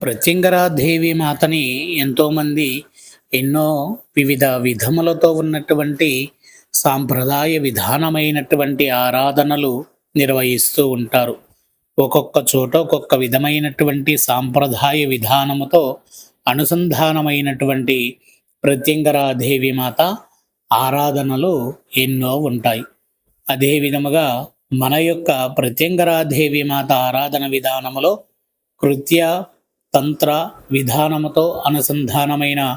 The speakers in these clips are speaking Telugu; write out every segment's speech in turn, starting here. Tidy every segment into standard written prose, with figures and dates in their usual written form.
ప్రత్యంగరాదేవి మాతని ఎంతోమంది ఎన్నో వివిధ విధములతో ఉన్నటువంటి సాంప్రదాయ విధానమైనటువంటి ఆరాధనలు నిర్వహిస్తూ ఉంటారు. ఒక్కొక్క చోట ఒక్కొక్క విధమైనటువంటి సాంప్రదాయ విధానముతో అనుసంధానమైనటువంటి ప్రత్యంగరాదేవి మాత ఆరాధనలు ఎన్నో ఉంటాయి. అదే విధముగా మన యొక్క ప్రత్యంగరాదేవి మాత ఆరాధన విధానములో కృత్య తంత్ర విధానముతో అనుసంధానమైన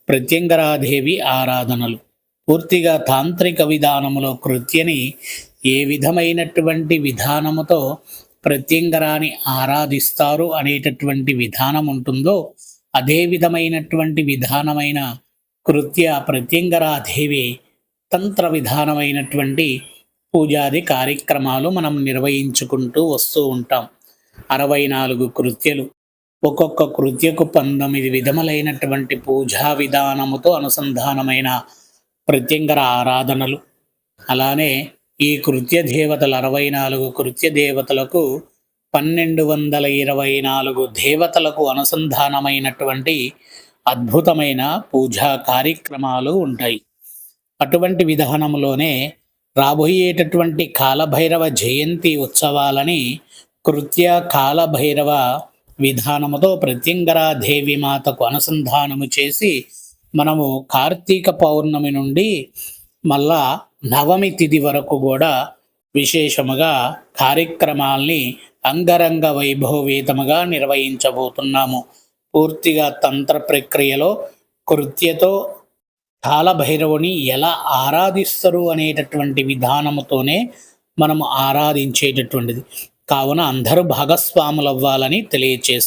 ప్రత్యంగరాదేవి ఆరాధనలు. పూర్తిగా తాంత్రిక విధానములో కృత్యని ఏ విధమైనటువంటి విధానముతో ప్రత్యంగరాన్ని ఆరాధిస్తారు అనేటటువంటి విధానం ఉంటుందో అదే విధమైనటువంటి విధానమైన కృత్య ప్రత్యంగరాదేవి తంత్ర విధానమైనటువంటి పూజాది కార్యక్రమాలు మనం నిర్వహించుకుంటూ వస్తూ ఉంటాం. 64 కృత్యలు, ఒక్కొక్క కృత్యకు 19 విధములైనటువంటి పూజా విధానముతో అనుసంధానమైన ప్రత్యంగర ఆరాధనలు. అలానే ఈ కృత్య దేవతలు 64 కృత్య దేవతలకు 1224 దేవతలకు అనుసంధానమైనటువంటి అద్భుతమైన పూజా కార్యక్రమాలు ఉంటాయి. అటువంటి విధానంలోనే రాబోయేటటువంటి కాలభైరవ జయంతి ఉత్సవాలని కృత్య కాలభైరవ విధానముతో ప్రత్యంగరాదేవి మాతకు అనుసంధానము చేసి మనము కార్తీక పౌర్ణమి నుండి మళ్ళా నవమి తిథి వరకు కూడా విశేషముగా కార్యక్రమాల్ని అంగరంగ వైభవవేతముగా నిర్వహించబోతున్నాము. పూర్తిగా తంత్ర ప్రక్రియలో కృత్యతో కాలభైరవుని ఎలా ఆరాధిస్తారు అనేటటువంటి విధానముతోనే మనము ఆరాధించేటటువంటిది. కావున అందరూ భాగస్వాములు అవ్వాలని తెలియచేస్తారు.